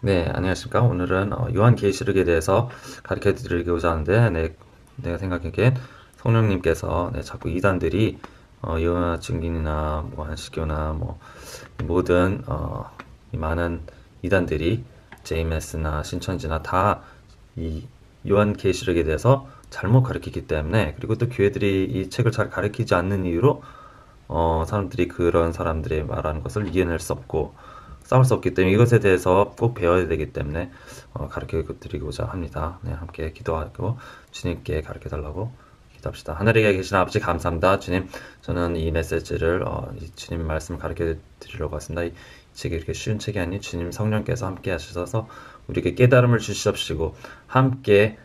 네, 안녕하십니까. 오늘은 요한계시록에 대해서 가르쳐 드리고자 하는데, 내가 생각하기엔 성령님께서 자꾸 이단들이 요한 증인이나 뭐 안식교나 뭐 모든 이 많은 이단들이 JMS나 신천지나 다 이 요한계시록에 대해서 잘못 가르치기 때문에, 그리고 또 교회들이 이 책을 잘 가르치지 않는 이유로 사람들이 그런 사람들이 말하는 것을 이겨낼 수 없고 싸울 수 없기 때문에, 이것에 대해서 꼭 배워야 되기 때문에 가르쳐 드리고자 합니다. 네, 함께 기도하고 주님께 가르쳐 달라고 기도합시다. 하늘에 계신 아버지, 감사합니다. 주님, 저는 이 메시지를 이 주님 말씀을 가르쳐 드리려고 왔습니다. 이 책이 이렇게 쉬운 책이 아닌 주님 성령께서 함께 하셔서 우리에게 깨달음을 주시옵시고, 함께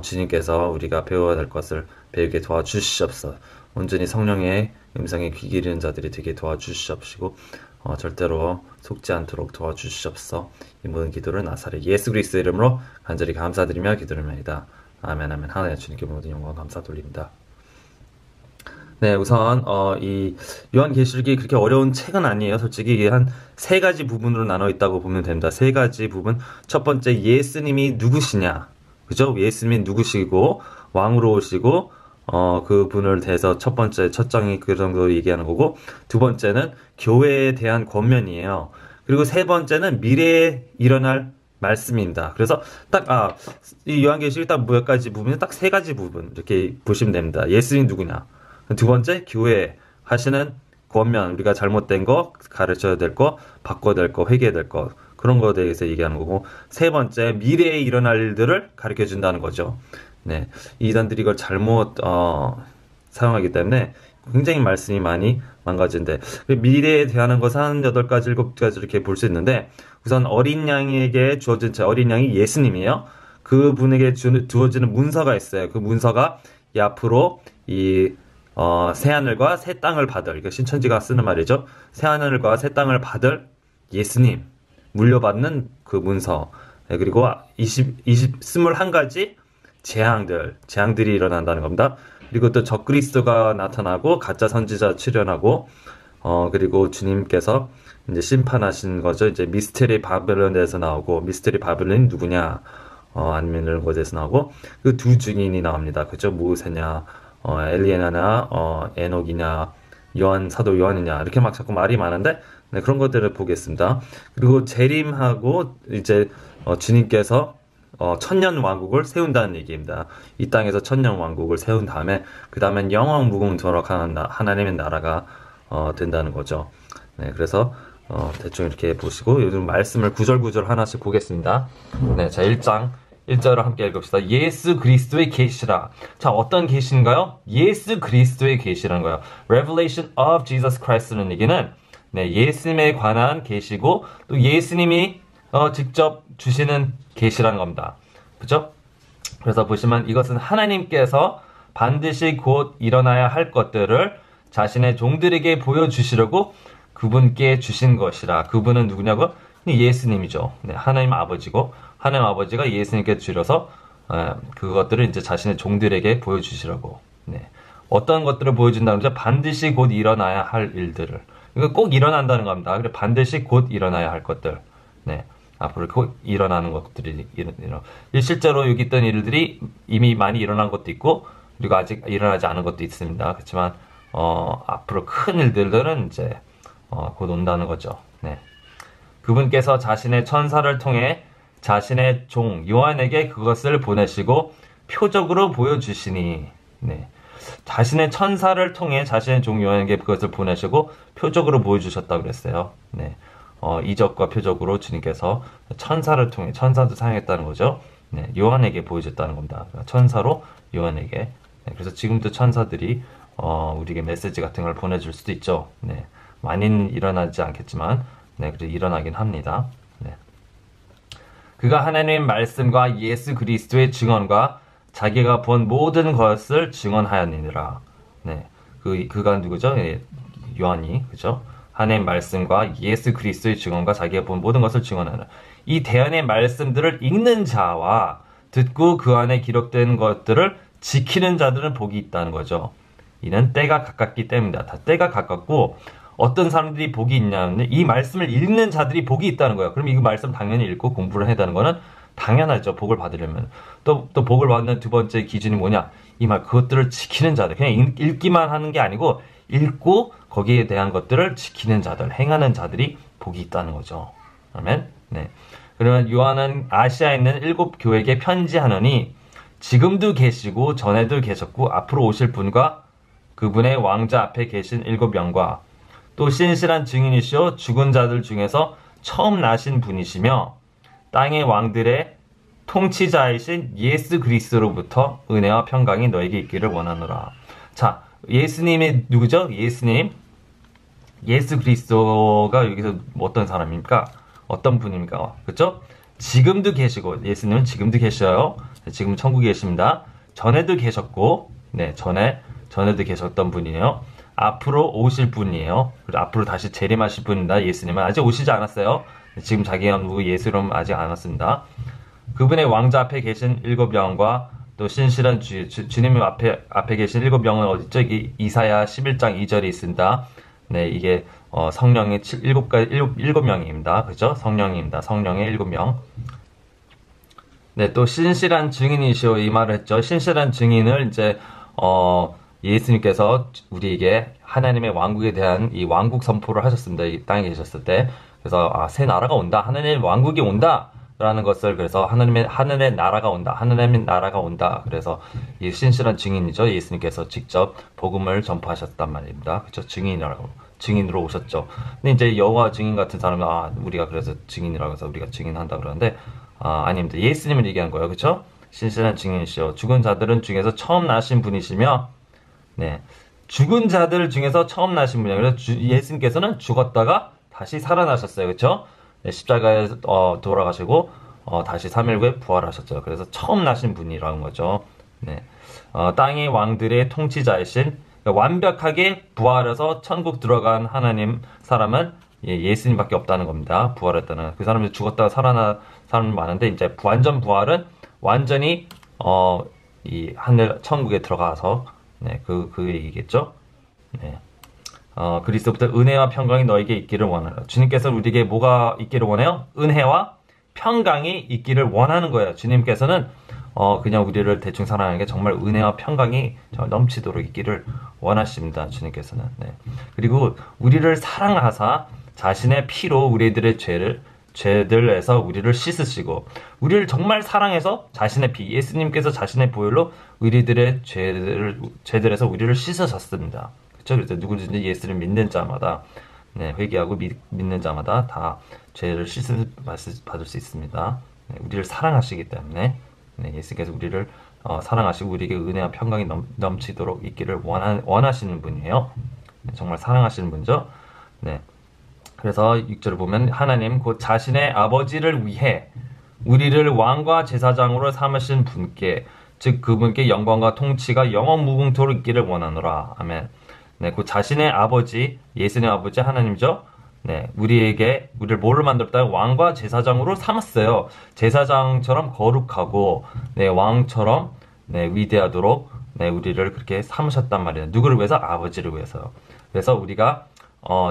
주님께서 우리가 배워야 될 것을 배우게 도와주시옵소서. 온전히 성령의 음성에 귀 기르는 자들이 되게 도와주시옵시고, 절대로 속지 않도록 도와주시옵소서. 이 모든 기도를 나사렛 예수 그리스도 이름으로 간절히 감사드리며 기도합니다. 아멘, 아멘. 하나님 주님께 모든 영광 감사 돌립니다. 네, 우선 이 요한계시록이 그렇게 어려운 책은 아니에요. 솔직히 이게 한 세 가지 부분으로 나눠 있다고 보면 됩니다. 세 가지 부분. 첫 번째, 예수님이 누구시냐, 그죠? 예수님이 누구시고 왕으로 오시고 그 분을 대해서 첫 번째 첫 장이 그 정도로 얘기하는 거고, 두 번째는 교회에 대한 권면이에요. 그리고 세 번째는 미래에 일어날 말씀입니다. 그래서 이 요한계시록 딱 몇 가지 부분이 딱 세 가지 부분 이렇게 보시면 됩니다. 예수님 누구냐, 두 번째 교회 하시는 권면, 우리가 잘못된 거 가르쳐야 될 거, 바꿔야 될 거, 회개해야 될 거, 그런 거에 대해서 얘기하는 거고, 세 번째 미래에 일어날 일들을 가르쳐 준다는 거죠. 네, 이단들이 이걸 잘못 사용하기 때문에 굉장히 말씀이 많이 망가진데, 미래에 대하는 것은 한 8가지, 7가지 이렇게 볼 수 있는데, 우선 어린 양에게 주어진 어린 양이 예수님이에요. 그 분에게 주어지는 문서가 있어요. 그 문서가 이 앞으로 이 새하늘과 새 땅을 받을, 이거 신천지가 쓰는 말이죠. 새하늘과 새 땅을 받을 예수님, 물려받는 그 문서. 네, 그리고 21가지 재앙들이 일어난다는 겁니다. 그리고 또 적그리스도가 나타나고 가짜 선지자 출현하고, 그리고 주님께서 이제 심판하신 거죠. 이제 미스테리 바벨론에서 나오고, 미스테리 바벨론이 누구냐, 아니면 이런 것에서 나오고, 그 두 증인이 나옵니다. 그죠? 모세냐, 엘리야나, 에녹이냐, 사도 요한이냐, 이렇게 막 자꾸 말이 많은데, 네, 그런 것들을 보겠습니다. 그리고 재림하고, 이제, 주님께서, 천년 왕국을 세운다는 얘기입니다. 이 땅에서 천년 왕국을 세운 다음에, 그 다음엔 영원 무궁토록 하나님의 나라가, 된다는 거죠. 네, 그래서, 대충 이렇게 보시고, 요즘 말씀을 구절구절 하나씩 보겠습니다. 네, 자, 1장. 1절을 함께 읽읍시다. 예수 그리스도의 계시라. 자, 어떤 계시인가요? 예수 그리스도의 계시라는 거예요. Revelation of Jesus Christ라는 얘기는 예수님에 관한 계시고, 또 예수님이 직접 주시는 계시라는 겁니다. 그죠? 그래서 보시면 이것은 하나님께서 반드시 곧 일어나야 할 것들을 자신의 종들에게 보여주시려고 그분께 주신 것이라. 그분은 누구냐고? 예수님이죠. 하나님 아버지고, 하나님 아버지가 예수님께 주셔서 그것들을 이제 자신의 종들에게 보여주시라고. 어떤 것들을 보여준다는 거죠? 반드시 곧 일어나야 할 일들을. 이거 꼭 일어난다는 겁니다. 그래, 반드시 곧 일어나야 할 것들. 앞으로 곧 일어나는 것들이 실제로 여기 있던 일들이 이미 많이 일어난 것도 있고, 그리고 아직 일어나지 않은 것도 있습니다. 그렇지만 앞으로 큰 일들은 이제 곧 온다는 거죠. 그분께서 자신의 천사를 통해 자신의 종 요한에게 그것을 보내시고 표적으로 보여주시니, 자신의 천사를 통해 자신의 종 요한에게 그것을 보내시고 표적으로 보여주셨다고 그랬어요. 이적과 표적으로 주님께서 천사를 통해, 천사도 사용했다는 거죠. 요한에게 보여줬다는 겁니다. 천사로 요한에게. 그래서 지금도 천사들이 우리에게 메시지 같은 걸 보내줄 수도 있죠. 많이는 일어나지 않겠지만, 그래도 일어나긴 합니다. 그가 하나님의 말씀과 예수 그리스도의 증언과 자기가 본 모든 것을 증언하였느니라. 그가 누구죠? 요한이, 그죠? 하나님의 말씀과 예수 그리스도의 증언과 자기가 본 모든 것을 증언하는, 이 대안의 말씀들을 읽는 자와 듣고 그 안에 기록된 것들을 지키는 자들은 복이 있다는 거죠. 이는 때가 가깝기 때문이다. 다 때가 가깝고, 어떤 사람들이 복이 있냐면 이 말씀을 읽는 자들이 복이 있다는 거예요. 그럼 이 말씀 당연히 읽고 공부를 해야 되는 거는 당연하죠. 복을 받으려면. 또 복을 받는 두 번째 기준이 뭐냐? 이 말 그것들을 지키는 자들. 그냥 읽기만 하는 게 아니고 읽고 거기에 대한 것들을 지키는 자들, 행하는 자들이 복이 있다는 거죠. 아멘. 네. 그러면 요한은 아시아에 있는 7교회에게 편지하노니 지금도 계시고 전에도 계셨고 앞으로 오실 분과 그분의 왕자 앞에 계신 7영과 또 신실한 증인이시오 죽은 자들 중에서 처음 나신 분이시며 땅의 왕들의 통치자이신 예수 그리스도로부터 은혜와 평강이 너에게 있기를 원하노라. 자, 예수님이 누구죠? 예수님. 예수 그리스도가 여기서 어떤 사람입니까? 어떤 분입니까? 그렇죠? 지금도 계시고 예수님은 지금도 계셔요. 지금 천국에 계십니다. 전에도 계셨고, 네, 전에도 계셨던 분이에요. 앞으로 오실 분이에요. 그리고 앞으로 다시 재림하실 분입니다. 예수님은 아직 오시지 않았어요. 지금 자기 연구 예수님 아직 안 왔습니다. 그분의 왕자 앞에 계신 7영과 또 신실한 주님 앞에 계신 7영은 어디죠? 이사야 11장 2절에 있습니다. 네, 이게 성령의 7명입니다. 그죠? 성령입니다. 성령의 7명. 네, 또 신실한 증인이시오 이 말을 했죠. 신실한 증인을 이제 예수님께서 우리에게 하나님의 왕국에 대한 이 왕국 선포를 하셨습니다. 이 땅에 계셨을 때. 그래서 새 나라가 온다. 하나님의 왕국이 온다. 라는 것을 그래서 하늘의 나라가 온다. 하나님의 나라가 온다. 그래서 이 신실한 증인이죠. 예수님께서 직접 복음을 전파하셨단 말입니다. 그렇죠? 증인으로 오셨죠. 근데 이제 여호와 증인 같은 사람은 우리가 그래서 증인이라고 해서 우리가 증인한다 그러는데 아닙니다. 예수님을 얘기한 거예요. 그렇죠? 신실한 증인이시오. 죽은 자들은 중에서 처음 나신 분이시며 네. 죽은 자들 중에서 처음 나신 분이에요. 그래서 예수님께서는 죽었다가 다시 살아나셨어요. 그렇죠? 네, 십자가에 돌아가시고 다시 3일 후에 부활하셨죠. 그래서 처음 나신 분이라는 거죠. 네. 땅의 왕들의 통치자이신 그러니까 완벽하게 부활해서 천국 들어간 하나님 사람은 예수님밖에 없다는 겁니다. 부활했다는 그 사람이 죽었다가 살아난 사람 많은데 이제 완전 부활은 완전히 이 하늘 천국에 들어가서 네, 그 얘기겠죠. 네. 그리스도부터 은혜와 평강이 너에게 있기를 원하라. 주님께서 우리에게 뭐가 있기를 원해요? 은혜와 평강이 있기를 원하는 거예요. 주님께서는 그냥 우리를 대충 사랑하는 게 정말 은혜와 평강이 정말 넘치도록 있기를 원하십니다. 주님께서는. 네. 그리고 우리를 사랑하사 자신의 피로 우리들의 죄들에서 우리를 씻으시고 우리를 정말 사랑해서 자신의 피 예수님께서 자신의 보혈로 우리들의 죄들에서 우리를 씻으셨습니다. 그렇죠? 그래서 누구든지 예수를 믿는 자마다 네, 회개하고 믿는 자마다 다 죄를 씻을 받을 수 있습니다. 네, 우리를 사랑하시기 때문에 네, 예수께서 우리를 사랑하시고 우리에게 은혜와 평강이 넘치도록 있기를 원하시는 분이에요. 네, 정말 사랑하시는 분이죠. 네. 그래서 6절을 보면 하나님 곧 자신의 아버지를 위해 우리를 왕과 제사장으로 삼으신 분께 즉 그분께 영광과 통치가 영원 무궁토록 있기를 원하노라. 아멘. 네, 그 자신의 아버지, 예수님 아버지 하나님이죠. 네, 우리를 뭐를 만들었다? 왕과 제사장으로 삼았어요. 제사장처럼 거룩하고, 네, 왕처럼, 네, 위대하도록, 네, 우리를 그렇게 삼으셨단 말이에요. 누구를 위해서? 아버지를 위해서요. 그래서 우리가,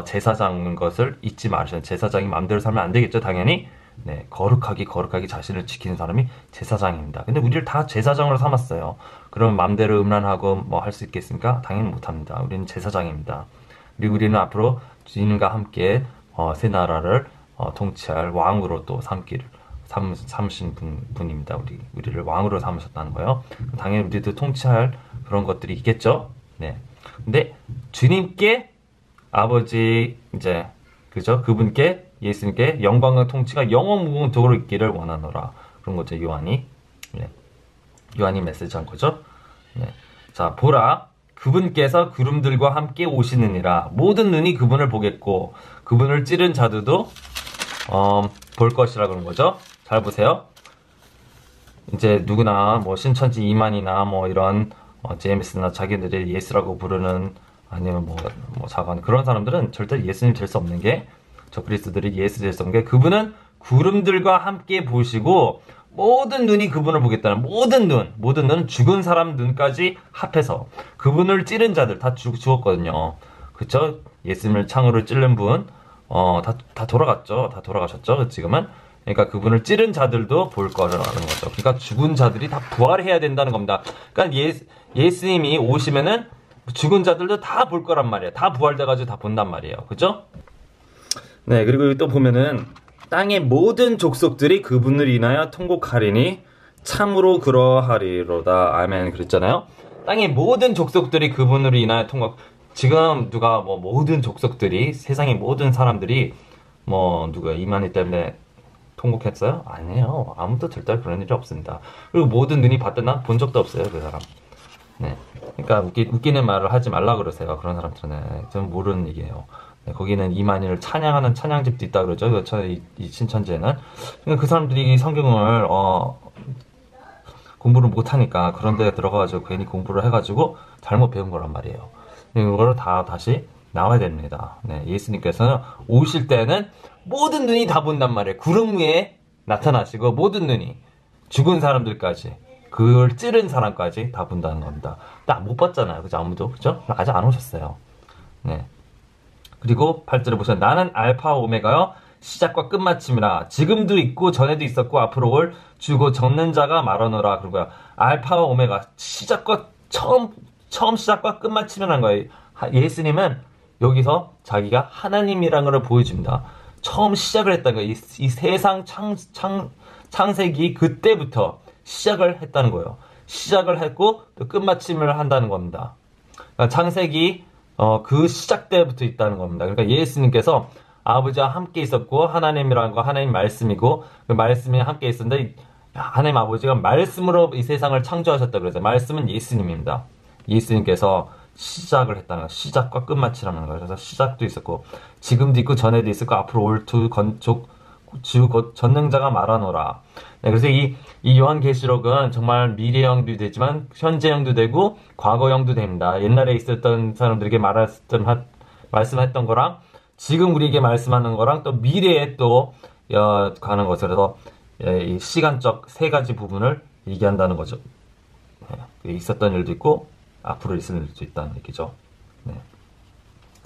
제사장인 것을 잊지 마시는 제사장이 마음대로 살면 안 되겠죠, 당연히. 네, 거룩하게 자신을 지키는 사람이 제사장입니다. 근데 우리를 다 제사장으로 삼았어요. 그럼 마음대로 음란하고 뭐 할 수 있겠습니까? 당연히 못합니다. 우리는 제사장입니다. 그리고 우리는 앞으로 주님과 함께 새 나라를 통치할 왕으로 또 삼으신 분입니다. 우리를 왕으로 삼으셨다는 거예요. 당연히 우리도 통치할 그런 것들이 있겠죠. 네. 근데 주님께 아버지 이제 그죠? 그분께 예수님께 영광과 통치가 영원 무궁토록 있기를 원하노라. 그런 거죠, 요한이. 네. 요한이 메시지한 거죠. 네. 자, 보라. 그분께서 구름들과 함께 오시느니라. 모든 눈이 그분을 보겠고, 그분을 찌른 자들도, 볼 것이라 그런 거죠. 잘 보세요. 이제 누구나, 뭐, 신천지 이만이나, 뭐, 이런, 제임스나 자기들이 예수라고 부르는, 아니면 뭐 자관, 그런 사람들은 절대 예수님 될 수 없는 게, 저 그리스도들이 예수 될 수 없는 게 그분은 구름들과 함께 보시고 모든 눈이 그분을 보겠다는 모든 눈은 죽은 사람 눈까지 합해서 그분을 찌른 자들 다 죽었거든요. 그쵸? 예수님을 창으로 찌른 분, 다 돌아갔죠. 다 돌아가셨죠. 지금은. 그러니까 그분을 찌른 자들도 볼 거라는 거죠. 그러니까 죽은 자들이 다 부활해야 된다는 겁니다. 그러니까 예수님이 오시면은 죽은 자들도 다 볼 거란 말이에요. 다 부활돼가지고 다 본단 말이에요. 그죠? 네, 그리고 또 보면은 땅의 모든 족속들이 그분을 인하여 통곡하리니 참으로 그러하리로다. 아멘. 그랬잖아요. 땅의 모든 족속들이 그분으로 인하여 통곡. 지금 누가 뭐 모든 족속들이 세상의 모든 사람들이 뭐 누가 이만희 때문에 통곡했어요? 아니에요. 아무도 절대 그런 일이 없습니다. 그리고 모든 눈이 봤던 난 본 적도 없어요. 그 사람. 네. 그러니까 웃기는 말을 하지 말라 그러세요. 그런 사람들은. 전 모르는 얘기예요. 네, 거기는 이만희를 찬양하는 찬양집도 있다 그러죠. 이 신천지에는. 그러니까 그 사람들이 성경을 공부를 못하니까 그런 데 들어가가지고 괜히 공부를 해가지고 잘못 배운 거란 말이에요. 이거를 다 다시 나와야 됩니다. 네, 예수님께서는 오실 때는 모든 눈이 다 본단 말이에요. 구름 위에 나타나시고 모든 눈이 죽은 사람들까지 그걸 찌른 사람까지 다 본다는 겁니다. 딱 못 봤잖아요. 그죠? 아무도. 그죠? 아직 안 오셨어요. 네. 그리고 8절에 보시면 나는 알파와 오메가요 시작과 끝마침이라 지금도 있고 전에도 있었고 앞으로 올 주고 적는 자가 말하노라. 그리고요 알파와 오메가 시작과 처음 시작과 끝마침이라는 거예요. 예수님은 여기서 자기가 하나님이라는 걸 보여줍니다. 처음 시작을 했다는 거예요. 이 세상 창세기 그때부터 시작을 했다는 거예요. 시작을 했고 또 끝마침을 한다는 겁니다. 그러니까 창세기 그 시작 때부터 있다는 겁니다. 그러니까 예수님께서 아버지와 함께 있었고 하나님이라는 거 하나님 말씀이고 그 말씀이 함께 있었는데 하나님 아버지가 말씀으로 이 세상을 창조하셨다 그래서 말씀은 예수님입니다. 예수님께서 시작을 했다는 거, 시작과 끝마치라는 거예요. 그래서 시작도 있었고 지금도 있고 전에도 있었고 앞으로 올 주 곧 전능자가 말하노라. 네, 그래서 이 요한계시록은 정말 미래형도 되지만 현재형도 되고 과거형도 됩니다. 옛날에 있었던 사람들에게 말씀했던 거랑 지금 우리에게 말씀하는 거랑 또 미래에 또 가는 거죠. 그래서 이 시간적 세 가지 부분을 얘기한다는 거죠. 네, 있었던 일도 있고 앞으로 있을 일도 있다는 얘기죠. 네.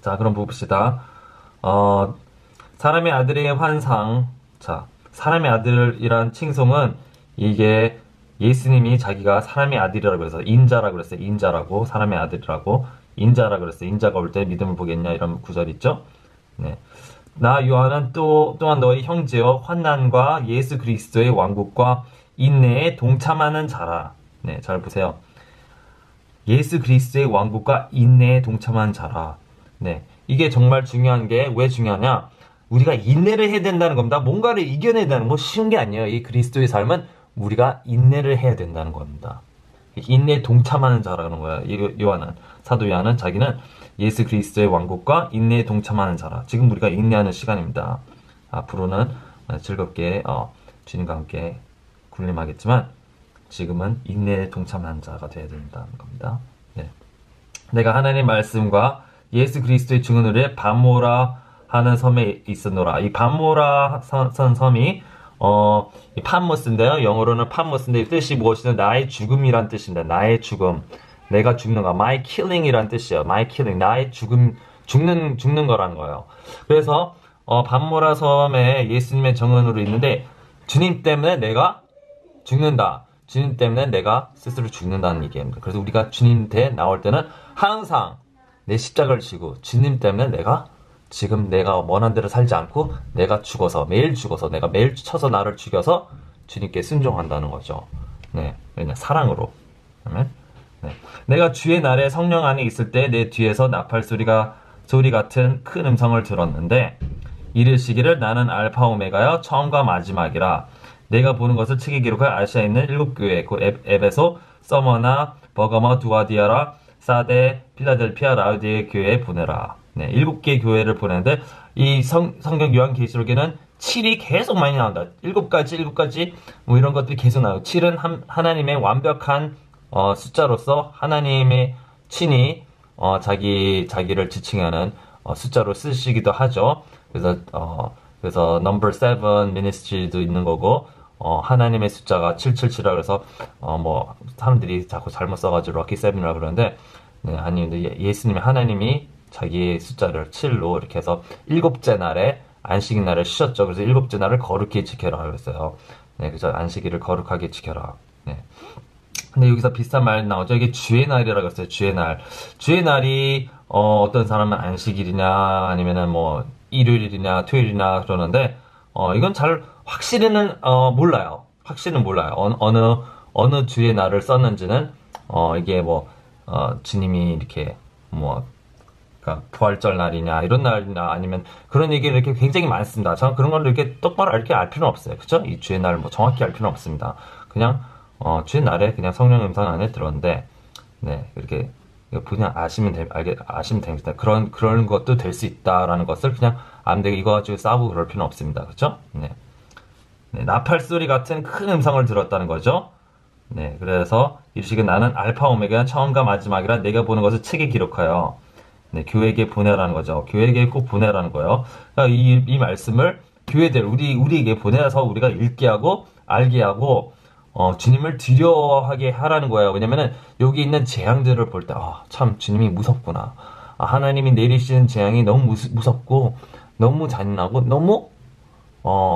자, 그럼 봅시다. 사람의 아들의 환상. 자, 사람의 아들이란 칭송은 이게 예수님이 자기가 사람의 아들이라고 해서 인자라고 그랬어요. 인자라고 사람의 아들이라고 인자라고 그랬어요. 인자가 올 때 믿음을 보겠냐 이런 구절 있죠. 네. 나 요한은 또한 너희 형제여 환난과 예수 그리스도의 왕국과 인내에 동참하는 자라. 네, 잘 보세요. 예수 그리스도의 왕국과 인내에 동참하는 자라. 네, 이게 정말 중요한 게 왜 중요하냐? 우리가 인내를 해야 된다는 겁니다. 뭔가를 이겨내야 되는 거 쉬운 게 아니에요. 이 그리스도의 삶은 우리가 인내를 해야 된다는 겁니다. 인내에 동참하는 자라는 거야. 사도 요한은 자기는 예수 그리스도의 왕국과 인내에 동참하는 자라. 지금 우리가 인내하는 시간입니다. 앞으로는 즐겁게 주님과 함께 군림하겠지만 지금은 인내에 동참하는 자가 되어야 된다는 겁니다. 네. 내가 하나님의 말씀과 예수 그리스도의 증언을 위해 바모라 하는 섬에 있었노라. 이 바모라 섬이 이 판모스인데요. 영어로는 판모스인데 뜻이 무엇이든 나의 죽음이란 뜻입니다. 나의 죽음. 내가 죽는 거. My killing이란 뜻이에요. My killing. 나의 죽음, 죽는 거란 거예요. 그래서 바모라 섬에 예수님의 정언으로 있는데 주님 때문에 내가 죽는다. 주님 때문에 내가 스스로 죽는다는 얘기입니다. 그래서 우리가 주님한테 나올 때는 항상 내 십자가를 지고 주님 때문에 지금 내가 원한 대로 살지 않고 내가 죽어서 내가 매일 쳐서 나를 죽여서 주님께 순종한다는 거죠. 네, 왜냐 사랑으로. 네. 내가 주의 날에 성령 안에 있을 때 내 뒤에서 나팔 소리 같은 큰 음성을 들었는데 이르시기를 나는 알파 오메가여 처음과 마지막이라. 내가 보는 것을 책에 기록할 아시아에 있는 7교회 곧 에베소, 서머나, 버가모, 두아디아라, 사데, 필라델피아, 라우디에 교회에 보내라. 네, 7개의 교회를 보내는데 이 성경 요한계시록에는 7이 계속 많이 나온다. 7가지 뭐 이런 것들이 계속 나와요. 7은 하나님의 완벽한 숫자로서 하나님의 친히 자기를 지칭하는 숫자로 쓰시기도 하죠. 그래서 number 7 ministry도 있는 거고 하나님의 숫자가 777이라 그래서 사람들이 자꾸 잘못 써가지고 럭키 7이라 그러는데 네, 아니 근데 예수님이 하나님이 자기의 숫자를 7로 이렇게 해서 일곱째 날에 안식일 날을 쉬었죠. 그래서 일곱째 날을 거룩히 지켜라 그랬어요. 네, 그래서 안식일을 거룩하게 지켜라. 네. 근데 여기서 비슷한 말 나오죠. 이게 주의 날이라고 했어요. 주의 날. 주의 날이 어떤 사람은 안식일이냐 아니면은 뭐 일요일이냐 토요일이냐 그러는데 이건 잘 확실히는 몰라요. 확실히는 몰라요. 어느 주의 날을 썼는지는 이게 뭐 주님이 이렇게 뭐 그러니까 부활절 날이냐 이런 날이냐 아니면 그런 얘기를 이렇게 굉장히 많습니다. 저는 그런 걸 이렇게 똑바로 이렇게 알 필요는 없어요. 그쵸? 이 주의 날 뭐 정확히 알 필요는 없습니다. 그냥 주의 날에 그냥 성령 음성 안에 들었는데 네 이렇게 그냥 아시면 됩니다. 그런 것도 될 수 있다라는 것을 그냥 안 되게 이거 가지고 싸우고 그럴 필요는 없습니다. 그쵸? 네. 네, 나팔 소리 같은 큰 음성을 들었다는 거죠. 네, 그래서 이르시기를 나는 알파 오메가 처음과 마지막이라 내가 보는 것을 책에 기록하여 네, 교회에게 보내라는 거죠. 교회에게 꼭 보내라는 거예요. 그러니까 이 말씀을 교회들 우리에게 보내서 우리가 읽게 하고 알게 하고 주님을 두려워하게 하라는 거예요. 왜냐면은 여기 있는 재앙들을 볼 때 참 주님이 무섭구나. 하나님이 내리시는 재앙이 너무 무섭고 너무 잔인하고 너무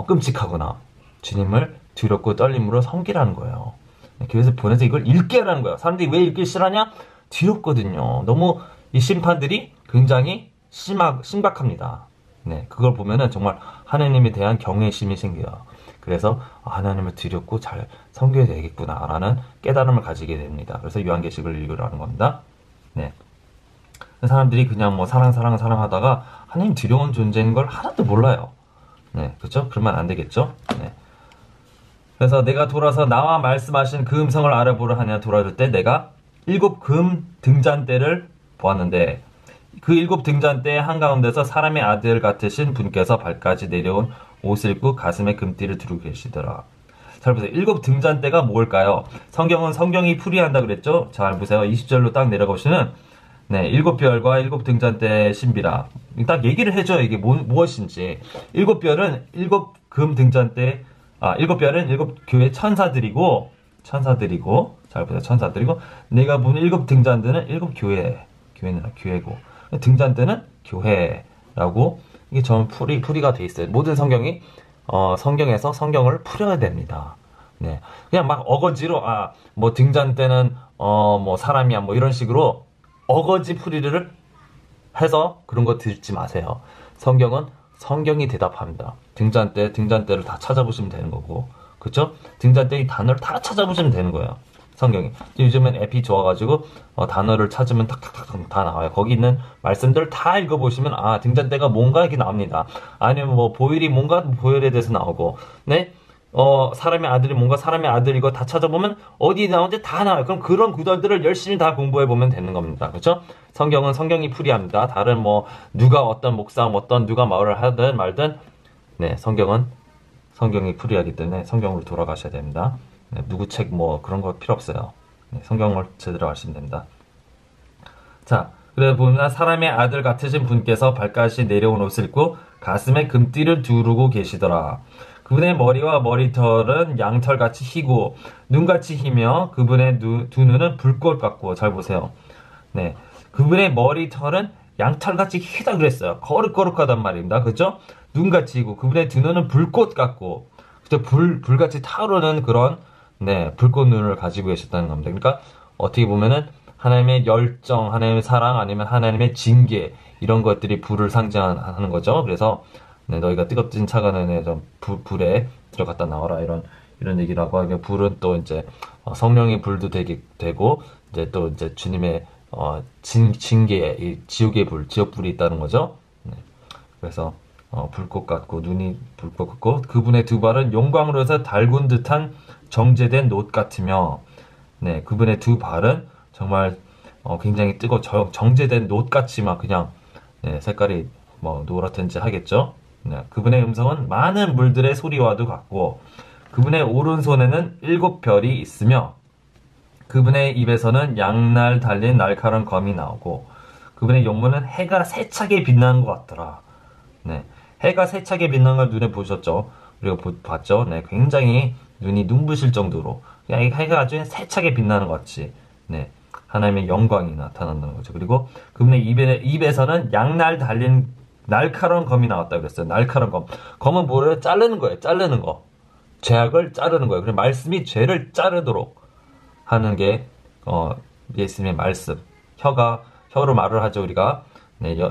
끔찍하구나. 주님을 두렵고 떨림으로 섬기라는 거예요. 교회에서 보내서 이걸 읽게 하라는 거예요. 사람들이 왜 읽기 싫어하냐? 두렵거든요. 너무 이 심판들이 굉장히 심각합니다. 네, 그걸 보면은 정말 하나님에 대한 경외심이 생겨요. 그래서 하나님을 두렵고 잘 섬겨야 되겠구나라는 깨달음을 가지게 됩니다. 그래서 요한계시록을 읽으라는 겁니다. 네, 사람들이 그냥 뭐 사랑 하다가 하나님 두려운 존재인 걸 하나도 몰라요. 네, 그렇죠? 그러면 안 되겠죠? 네. 그래서 내가 돌아서 나와 말씀하신 그 음성을 알아보려 하냐 돌아올 때 내가 7금 등잔대를 보았는데 그 7 등잔대 한가운데서 사람의 아들 같으신 분께서 발까지 내려온 옷을 입고 가슴에 금띠를 두르고 계시더라. 잘 보세요. 7 등잔대가 뭘까요? 성경은 성경이 풀이한다 그랬죠? 잘 보세요. 20절로 딱 내려가보시면 네, 7별과 7 등잔대 신비라. 딱 얘기를 해줘요. 이게 무엇인지. 7별은 7금 등잔대 7별은 7 교회 천사들이고 잘 보세요. 천사들이고 내가 본 7 등잔대는 7 교회는 교회고 등잔대는 교회라고 이게 전 풀이가 돼 있어요. 모든 성경이 성경에서 성경을 풀어야 됩니다. 네. 그냥 막 어거지로 뭐 등잔대는 뭐 사람이야 뭐 이런 식으로 어거지 풀이를 해서 그런 거 듣지 마세요. 성경은 성경이 대답합니다. 등잔대를 다 찾아보시면 되는 거고, 그쵸? 등잔대 이 단어를 다 찾아보시면 되는 거예요. 성경이. 요즘엔 앱이 좋아가지고, 단어를 찾으면 탁탁탁 다 나와요. 거기 있는 말씀들을 다 읽어보시면, 등잔대가 뭔가 이렇게 나옵니다. 아니면 뭐, 보혈이 뭔가 보혈에 대해서 나오고, 네? 사람의 아들이 뭔가 사람의 아들이고 다 찾아보면 어디 나오는지 다 나와요. 그럼 그런 구절들을 열심히 다 공부해보면 되는 겁니다. 그렇죠? 성경은 성경이 풀이합니다. 다른 뭐 누가 어떤 목사 누가 말을 하든 말든 네, 성경은 성경이 풀이하기 때문에 성경으로 돌아가셔야 됩니다. 네, 누구 책 뭐 그런 거 필요 없어요. 네, 성경을 제대로 아시면 됩니다. 자, 그래 보면 사람의 아들 같으신 분께서 발까지 내려온 옷을 입고 가슴에 금띠를 두르고 계시더라. 그분의 머리와 머리털은 양털같이 희고 눈같이 희며 그분의 두 눈은 불꽃 같고 잘 보세요. 네, 그분의 머리털은 양털같이 희다 그랬어요. 거룩거룩하단 말입니다. 그죠? 눈같이 희고 그분의 두 눈은 불꽃 같고 그죠? 불같이 타오르는 그런 네 불꽃 눈을 가지고 계셨다는 겁니다. 그러니까 어떻게 보면은 하나님의 열정, 하나님의 사랑 아니면 하나님의 징계 이런 것들이 불을 상징하는 거죠. 그래서 네, 너희가 뜨겁진 차가는 불에 들어갔다 나와라 이런 얘기라고 하고 불은 또 이제 성령의 불도 되고 이제 또 이제 주님의 징계 이 지옥의 불 지옥불이 있다는 거죠. 네, 그래서 불꽃 같고 눈이 불꽃 같고 그분의 두 발은 용광으로 해서 달군 듯한 정제된 놋 같으며 네 그분의 두 발은 정말 굉장히 뜨거 정제된 놋 같이 막 그냥 네, 색깔이 뭐 노랗든지 하겠죠. 네, 그분의 음성은 많은 물들의 소리와도 같고 그분의 오른손에는 7별이 있으며 그분의 입에서는 양날 달린 날카로운 검이 나오고 그분의 용모는 해가 세차게 빛나는 것 같더라. 네, 해가 세차게 빛나는 걸 눈에 보셨죠? 우리가 봤죠? 네, 굉장히 눈이 눈부실 정도로 그냥 해가 아주 세차게 빛나는 것 같이 네, 하나님의 영광이 나타난다는 거죠. 그리고 그분의 입에서는 양날 달린 날카로운 검이 나왔다 그랬어요. 날카로운 검. 검은 뭐를 자르는 거예요. 자르는 거. 죄악을 자르는 거예요. 그래서 말씀이 죄를 자르도록 하는 게 예수님의 말씀. 혀로 말을 하죠. 우리가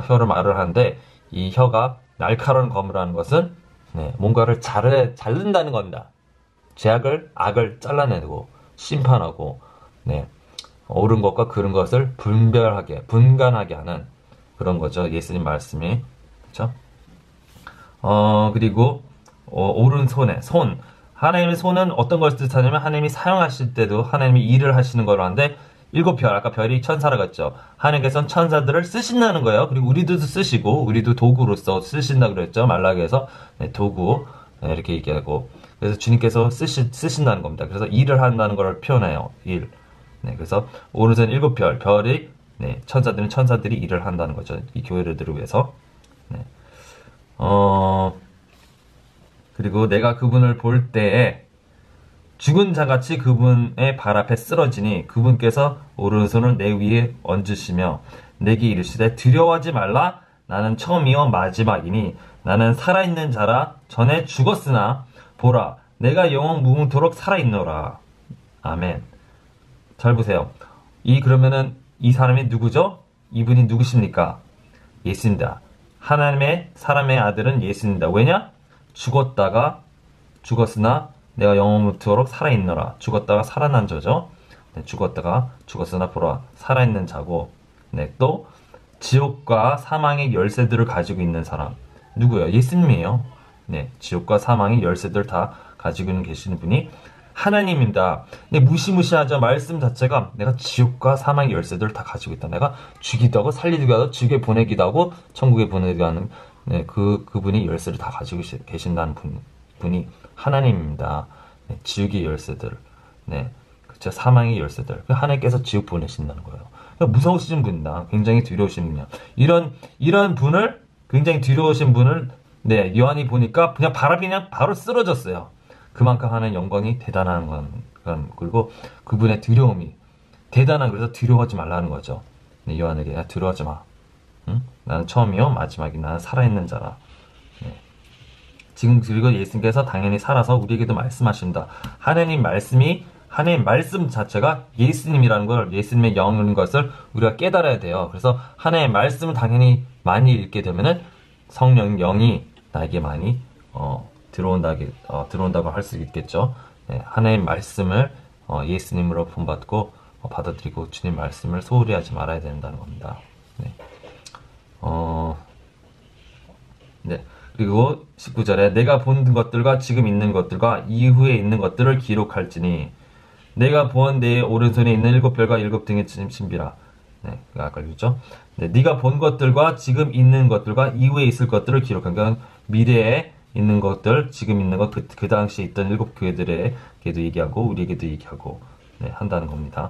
혀로 말을 하는데 이 혀가 날카로운 검을 하는 것은 뭔가를 자른다는 겁니다. 죄악을 악을 잘라내고 심판하고 옳은 것과 그른 것을 분간하게 하는 그런 거죠. 예수님 말씀이. 그렇죠? 그리고 오른손에 손. 하나님의 손은 어떤 것을 뜻하냐면 하나님이 사용하실 때도 하나님이 일을 하시는 거로 하는데 7별, 아까 별이 천사라고 했죠. 하나님께서는 천사들을 쓰신다는 거예요. 그리고 우리도 쓰시고 우리도 도구로서 쓰신다고 그랬죠. 말라기에서 도구 이렇게 얘기하고 그래서 주님께서 쓰신다는 겁니다. 그래서 일을 한다는 걸 표현해요. 일. 그래서 오른손 7별, 별이 천사들이 일을 한다는 거죠. 이 교회들을 위해서. 그리고 내가 그분을 볼 때에 죽은 자같이 그분의 발 앞에 쓰러지니 그분께서 오른손을 내 위에 얹으시며 내게 이르시되 두려워하지 말라 나는 처음이요 마지막이니 나는 살아있는 자라 전에 죽었으나 보라 내가 영원 무궁토록 살아있노라. 아멘. 잘 보세요. 그러면은 이 사람이 누구죠? 이분이 누구십니까? 예수입니다. 하나님의 사람의 아들은 예수입니다. 왜냐? 죽었으나 내가 영원토록 살아있노라. 죽었다가 살아난 자죠. 죽었으나 보라 살아있는 자고 또 지옥과 사망의 열쇠들을 가지고 있는 사람 누구예요? 예수님이에요. 지옥과 사망의 열쇠들 다 가지고 계시는 분이 하나님입니다. 무시무시하죠. 말씀 자체가 내가 지옥과 사망의 열쇠들을 다 가지고 있다. 내가 죽이기도 하고 살리기도 하고 지옥에 보내기도 하고 천국에 보내기도 하는 그분이 열쇠를 다 가지고 계신다는 분이 하나님입니다. 지옥의 열쇠들, 그렇죠. 사망의 열쇠들. 하나님께서 지옥 보내신다는 거예요. 무서우신 분이다. 굉장히 두려우신 분이야. 이런 분을 굉장히 두려우신 분을 요한이 보니까 그냥 바로 쓰러졌어요. 그만큼 하는 영광이 대단한 건 그리고 그분의 두려움이 대단한 그래서 두려워하지 말라는 거죠. 요한에게 두려워하지 마. 응? 나는 처음이요 마지막이 나는 살아있는 자라. 지금 그리고 예수님께서 당연히 살아서 우리에게도 말씀하신다. 하나님 말씀 자체가 예수님이라는 걸 예수님의 영인 것을 우리가 깨달아야 돼요. 그래서 하나님의 말씀을 당연히 많이 읽게 되면은 성령 영이 나에게 많이 들어온다고 할 수 있겠죠. 하나님의 말씀을 예수님으로 본받고 받아들이고 주님 말씀을 소홀히 하지 말아야 된다는 겁니다. 그리고 19절에 내가 본 것들과 지금 있는 것들과 이후에 있는 것들을 기록할지니 내가 보은 내 오른손에 있는 7별과 7등의 신비라. 아까 읽었죠? 네가 본 것들과 지금 있는 것들과 이후에 있을 것들을 기록한 건 미래에 있는 것들, 지금 있는 것, 그 당시에 있던 7교회들에게도 얘기하고 우리에게도 얘기하고 한다는 겁니다.